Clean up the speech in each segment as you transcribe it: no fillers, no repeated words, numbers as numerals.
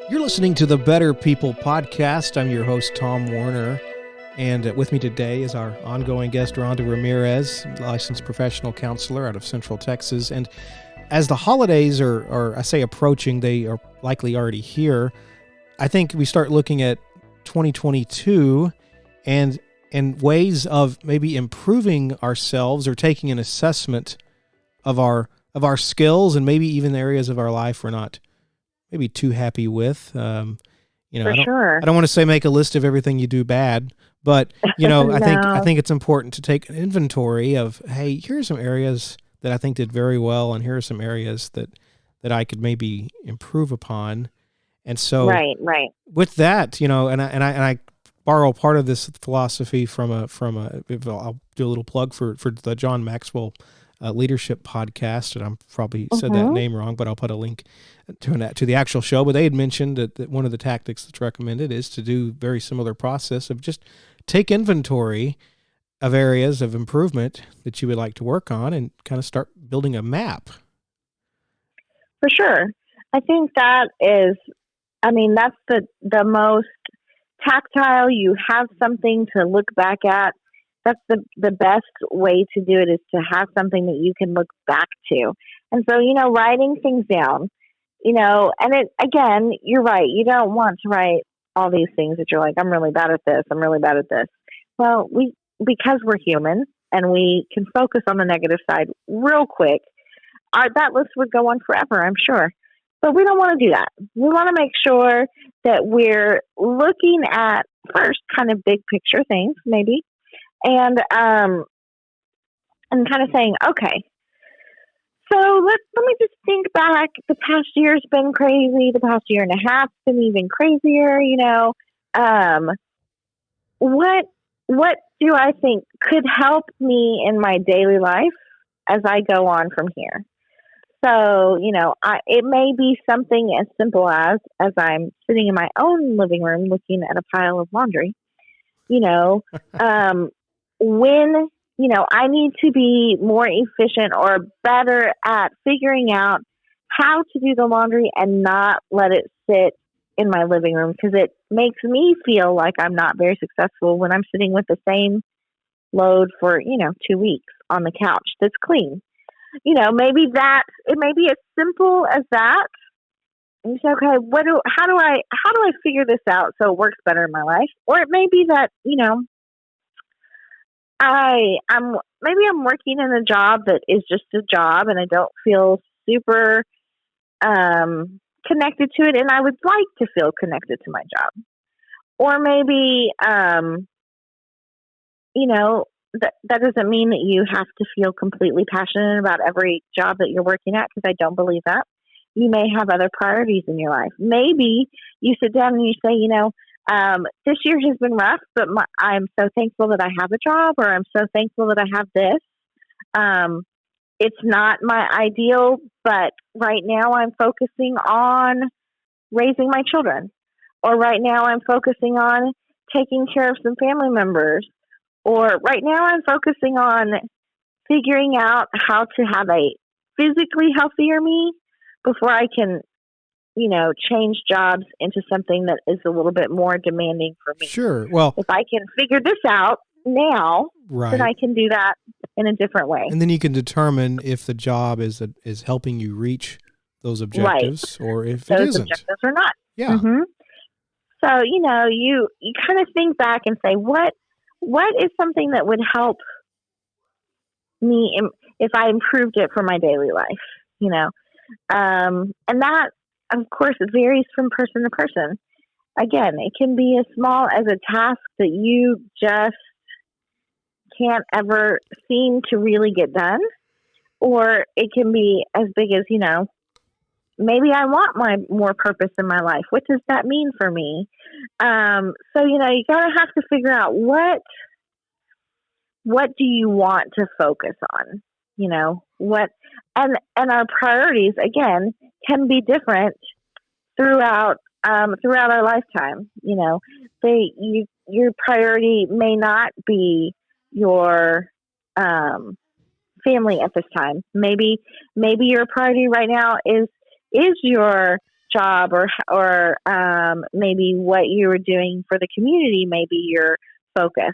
You're listening to the Better People podcast. I'm your host, Tom Warner, and with me today is our ongoing guest, Rhonda Ramirez, licensed professional counselor out of Central Texas. And as the holidays are I say approaching, they are likely already here, I think we start looking at 2022 and ways of maybe improving ourselves or taking an assessment of our skills and maybe even areas of our life we're not maybe too happy with. For I sure. don't want to say make a list of everything you do bad, but No. I think it's important to take an inventory of, hey, here's some areas that I think did very well, and here are some areas that I could maybe improve upon. And so, Right. with that, and I borrow part of this philosophy from a. I'll do a little plug for the John Maxwell leadership podcast, and I'm probably said that name wrong, but I'll put a link to the actual show. But they had mentioned that one of the tactics that's recommended is to do very similar process of just take inventory of areas of improvement that you would like to work on and kind of start building a map. For sure. I think that's the most tactile. You have something to look back at. That's the best way to do it, is to have something that you can look back to. And so, writing things down, and it, again, you're right. You don't want to write all these things that you're like, I'm really bad at this. I'm really bad at this. Well, because we're human and we can focus on the negative side real quick, that list would go on forever, I'm sure. But we don't want to do that. We want to make sure that we're looking at first kind of big picture things, maybe, and kind of saying, okay, so let me just think back. The past year's been crazy. The past year and a half's been even crazier. What do I think could help me in my daily life as I go on from here? So, it may be something as simple as I'm sitting in my own living room looking at a pile of laundry, when, I need to be more efficient or better at figuring out how to do the laundry and not let it sit in my living room, because it makes me feel like I'm not very successful when I'm sitting with the same load for, 2 weeks on the couch that's clean. Maybe it may be as simple as that. And you say, okay, how do I figure this out so it works better in my life? Or it may be that, I'm working in a job that is just a job and I don't feel super connected to it, and I would like to feel connected to my job. Or maybe, that doesn't mean that you have to feel completely passionate about every job that you're working at, because I don't believe that. You may have other priorities in your life. Maybe you sit down and you say, this year has been rough, but I'm so thankful that I have a job, or I'm so thankful that I have this. It's not my ideal, but right now I'm focusing on raising my children. Or right now I'm focusing on taking care of some family members. Or right now I'm focusing on figuring out how to have a physically healthier me before I can, change jobs into something that is a little bit more demanding for me. Sure. Well, if I can figure this out now, right, then I can do that in a different way. And then you can determine if the job is helping you reach those objectives, right, or if those it isn't. Objectives or not. Yeah. Mm-hmm. So, you kind of think back and say, what is something that would help me if I improved it for my daily life, and that, of course, it varies from person to person. Again, it can be as small as a task that you just can't ever seem to really get done, or it can be as big as, maybe I want more purpose in my life. What does that mean for me? So, you gotta have to figure out what do you want to focus on, and our priorities, again, can be different throughout our lifetime. Your priority may not be your family at this time. Maybe your priority right now is your job or maybe what you were doing for the community, maybe your focus.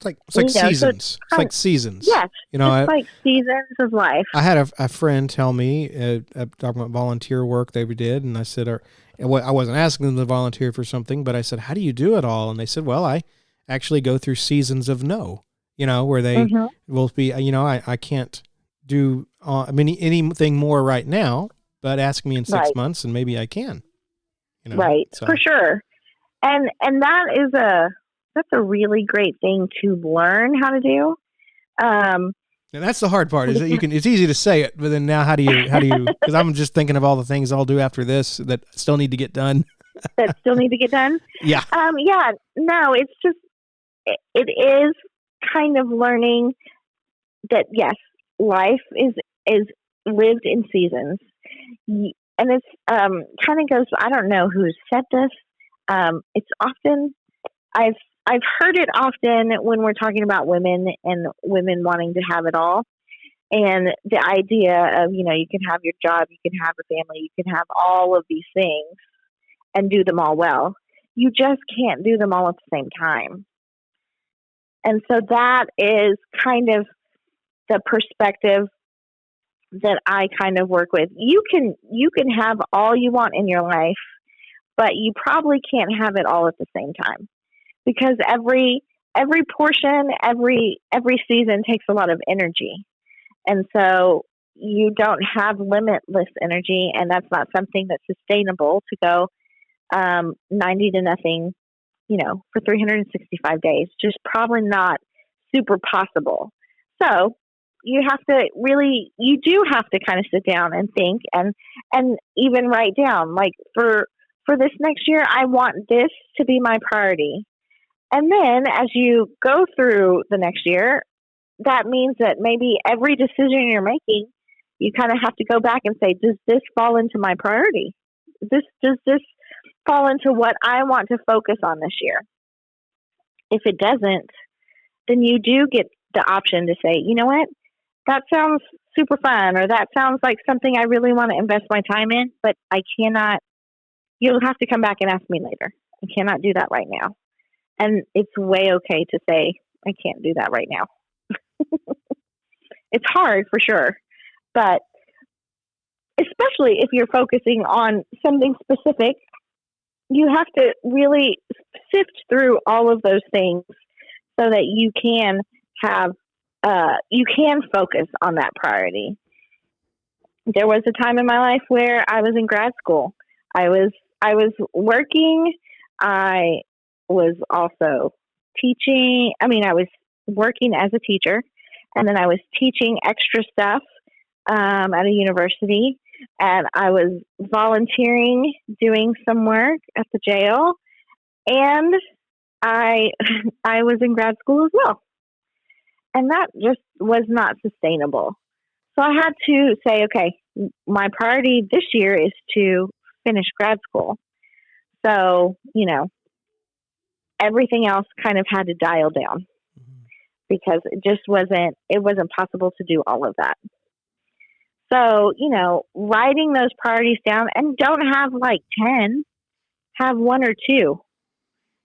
It's like seasons. It's like seasons. Yes, you know, like seasons of life. I had a friend tell me, talking about volunteer work they did, and I said, I wasn't asking them to volunteer for something, but I said, how do you do it all? And they said, well, I actually go through seasons of no, where they will be, I can't do anything more right now, but ask me in 6 months and maybe I can. Right, so. For sure. And that's a really great thing to learn how to do. And that's the hard part, is that it's easy to say it, but then now how do you, because I'm just thinking of all the things I'll do after this that still need to get done. Yeah. No, it's just, it is kind of learning that, yes, life is lived in seasons. And it's, kind of goes, I don't know who said this. It's often, I've heard it often when we're talking about women and women wanting to have it all. And the idea of, you can have your job, you can have a family, you can have all of these things and do them all well. You just can't do them all at the same time. And so that is kind of the perspective that I kind of work with. You can have all you want in your life, but you probably can't have it all at the same time. Because every portion, every season takes a lot of energy. And so you don't have limitless energy, and that's not something that's sustainable to go 90 to nothing, for 365 days. Just probably not super possible. So you do have to kind of sit down and think and even write down, like, for this next year, I want this to be my priority. And then as you go through the next year, that means that maybe every decision you're making, you kind of have to go back and say, does this fall into my priority? Does this fall into what I want to focus on this year? If it doesn't, then you do get the option to say, you know what, that sounds super fun, or that sounds like something I really want to invest my time in, but I cannot, you'll have to come back and ask me later. I cannot do that right now. And it's way okay to say, I can't do that right now. It's hard for sure, but especially if you're focusing on something specific, you have to really sift through all of those things so that you can focus on that priority. There was a time in my life where I was in grad school. I was working. I was also teaching. I was working as a teacher, and then I was teaching extra stuff at a university, and I was volunteering, doing some work at the jail, and I was in grad school as well. And that just was not sustainable. So I had to say, okay, my priority this year is to finish grad school. So, everything else kind of had to dial down because it wasn't possible to do all of that. So, writing those priorities down, and don't have like 10, have 1 or 2,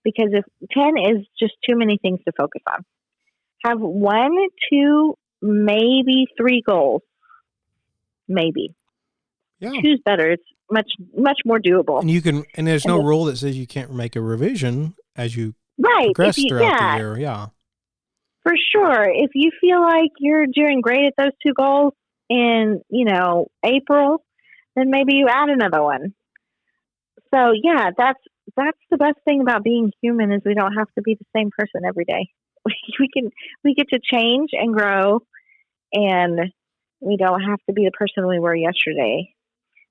because if 10 is just too many things to focus on. Have 1, 2, maybe 3 goals. Maybe. Yeah. 2's better. It's much more doable. And there's no rule that says you can't make a revision as you progress throughout the year. Yeah. For sure. If you feel like you're doing great at those 2 goals in, April, then maybe you add another one. So yeah, that's the best thing about being human, is we don't have to be the same person every day. We get to change and grow, and we don't have to be the person we were yesterday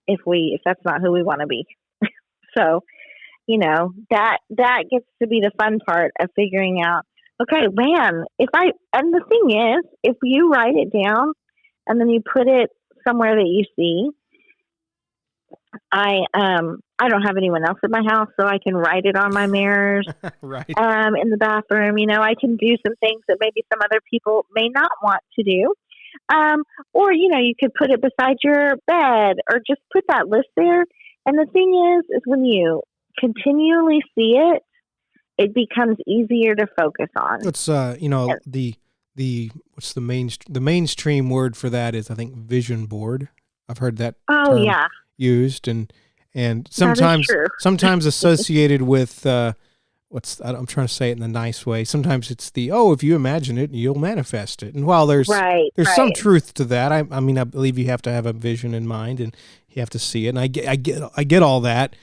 if that's not who we want to be. So, that gets to be the fun part of figuring out, okay, man, and the thing is, if you write it down and then you put it somewhere that you see, I don't have anyone else at my house, so I can write it on my mirrors. Right. In the bathroom, I can do some things that maybe some other people may not want to do. Or, you could put it beside your bed or just put that list there. And the thing is when you continually see it, it becomes easier to focus on. It's, the what's the mainstream word for that is, I think, vision board. I've heard that term used, and sometimes associated with, I'm trying to say it in a nice way. Sometimes it's if you imagine it, you'll manifest it. And while there's some truth to that, I mean, I believe you have to have a vision in mind and you have to see it. And I get all that.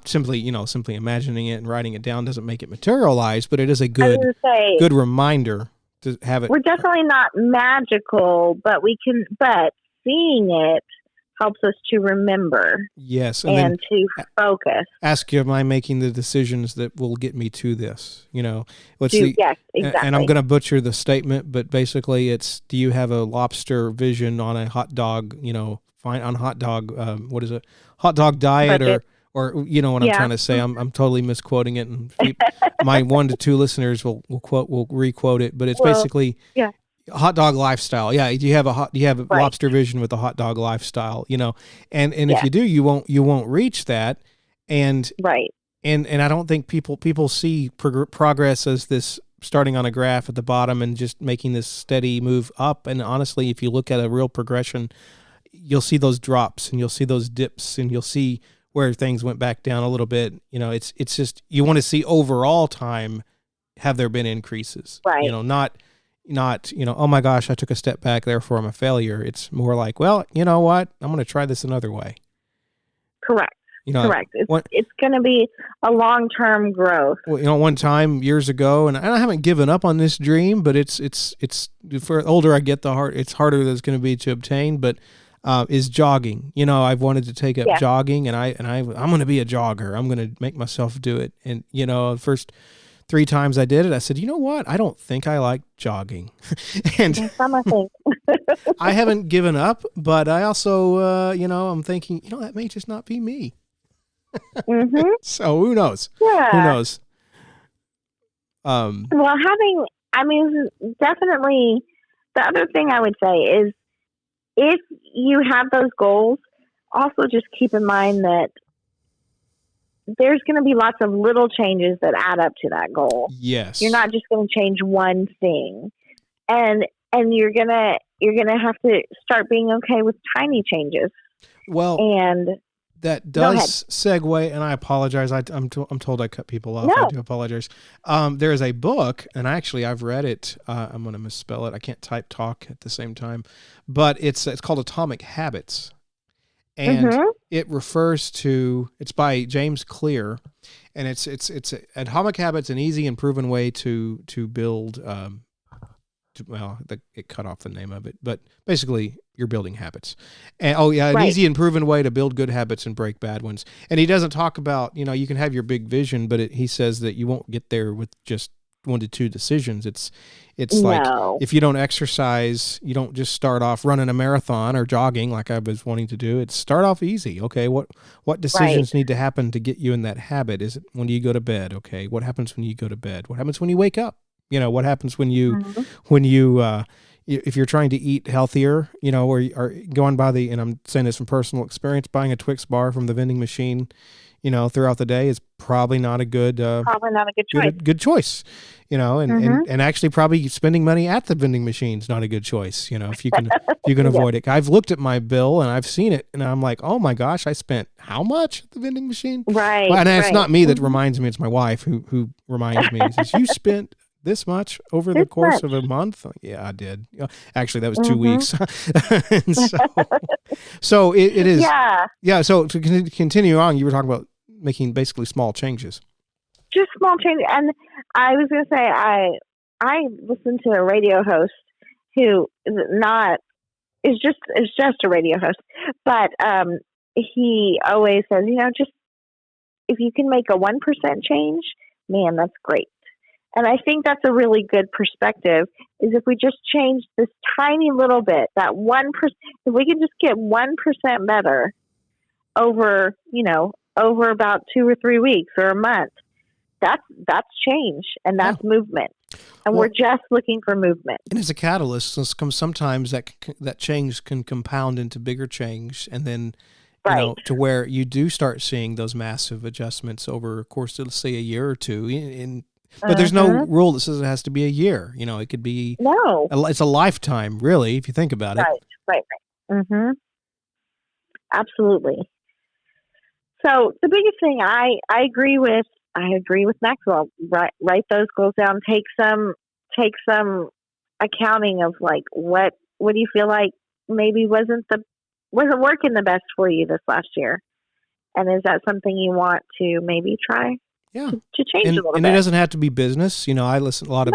Simply imagining it and writing it down doesn't make it materialize, but it is a good reminder to have it. We're definitely not magical, but seeing it helps us to remember. Yes. And to focus. Ask you, am I making the decisions that will get me to this? Yes, exactly. And I'm going to butcher the statement, but basically it's, do you have a lobster vision on a hot dog, on hot dog, what is it? Hot dog diet or you know what I'm trying to say. I'm totally misquoting it, and my 1 to 2 listeners will re-quote it, but it's basically hot dog lifestyle. Yeah, you have a lobster vision with a hot dog lifestyle, and if you do, you won't reach that, and I don't think people see progress as this starting on a graph at the bottom and just making this steady move up. And honestly, if you look at a real progression, you'll see those drops and you'll see those dips and you'll see where things went back down a little bit. It's just, you want to see overall time, have there been increases, not, oh my gosh, I took a step back, therefore I'm a failure. It's more like, well, you know what? I'm going to try this another way. Correct. Correct. It's going to be a long-term growth. Well, one time years ago, and I haven't given up on this dream, but it's for the older I get, it's harder it's going to be to obtain, but is jogging. I've wanted to take up jogging, and I'm going to be a jogger. I'm going to make myself do it. And, the first 3 times I did it, I said, you know what? I don't think I like jogging. And I haven't given up, but I also, I'm thinking, that may just not be me. Mm-hmm. So who knows? Yeah. Who knows? Definitely the other thing I would say is, if you have those goals, also just keep in mind that there's going to be lots of little changes that add up to that goal. Yes. You're not just going to change one thing. And you're going to have to start being okay with tiny changes. Well, and that does segue, and I apologize. I'm told I cut people off. No. I do apologize. There is a book, and I've read it. I'm going to misspell it. I can't talk at the same time, but it's called Atomic Habits, and it refers to. It's by James Clear, and it's Atomic Habits, an easy and proven way to build. It cut off the name of it, but basically you're building habits. And an easy and proven way to build good habits and break bad ones. And he doesn't talk about, you can have your big vision, but he says that you won't get there with just 1 to 2 decisions. It's like, if you don't exercise, you don't just start off running a marathon or jogging like I was wanting to do. It's start off easy. Okay. What decisions need to happen to get you in that habit? Is it when do you go to bed? Okay. What happens when you go to bed? What happens when you wake up? What happens when you, if you're trying to eat healthier, or are going by and I'm saying this from personal experience, buying a Twix bar from the vending machine, throughout the day is probably not a good choice. Good choice, and actually probably spending money at the vending machine is not a good choice. If you can avoid it. I've looked at my bill and I've seen it, and I'm like, oh my gosh, I spent how much at the vending machine? Right. Well, and it's not me that reminds me; it's my wife who reminds me. Says, you spent this much over the course of a month? Yeah, I did. Actually, that was 2 weeks. And so it is. Yeah. Yeah. So to continue on, you were talking about making basically small changes. Just small changes. And I was going to say, I listened to a radio host who is just a radio host, but he always says, just if you can make a 1% change, man, that's great. And I think that's a really good perspective, is if we just change this tiny little bit, that 1%, if we can just get 1% better over about 2 or 3 weeks or a month, that's change, and that's movement. And we're just looking for movement. And as a catalyst, sometimes that change can compound into bigger change, and then to where you do start seeing those massive adjustments over a course of, let's say, a year or two. But there's no rule that says it has to be a year. It could be it's a lifetime, really, if you think about it. Right. Mm-hmm. Absolutely. So the biggest thing I agree with Maxwell. Write those goals down. Take some accounting of like what do you feel like maybe wasn't working the best for you this last year, and is that something you want to maybe try? Yeah, to change a little bit. And it doesn't have to be business. I listen, a lot of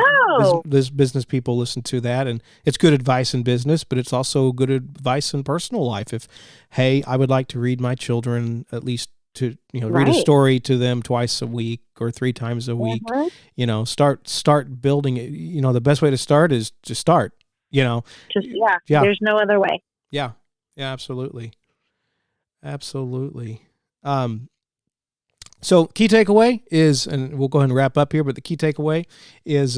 business people listen to that, and it's good advice in business, but it's also good advice in personal life. If, hey, I would like to read my children at least to, read a story to them twice a week or 3 times a week, start building it. The best way to start is to start, there's no other way. Yeah, absolutely. Absolutely. So key takeaway is, and we'll go ahead and wrap up here, but the key takeaway is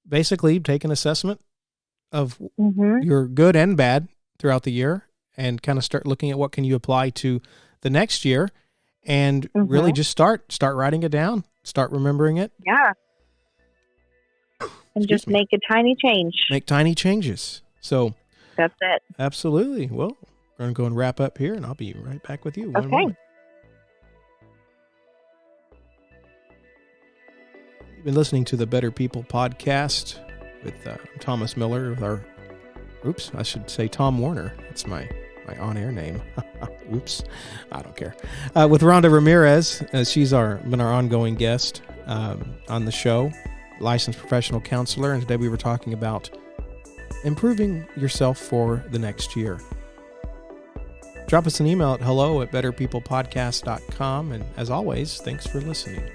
basically take an assessment of your good and bad throughout the year, and kind of start looking at what can you apply to the next year, and really just start writing it down, start remembering it. Yeah. And just make a tiny change. Make tiny changes. So that's it. Absolutely. Well, we're going to go and wrap up here, and I'll be right back with you. Okay. Moment. You've been listening to the Better People podcast with Thomas Miller, with I should say Tom Warner. That's my on-air name. Oops, I don't care. With Rhonda Ramirez, she's been our ongoing guest on the show, licensed professional counselor, and today we were talking about improving yourself for the next year. Drop us an email at hello@betterpeoplepodcast.com, and as always, thanks for listening.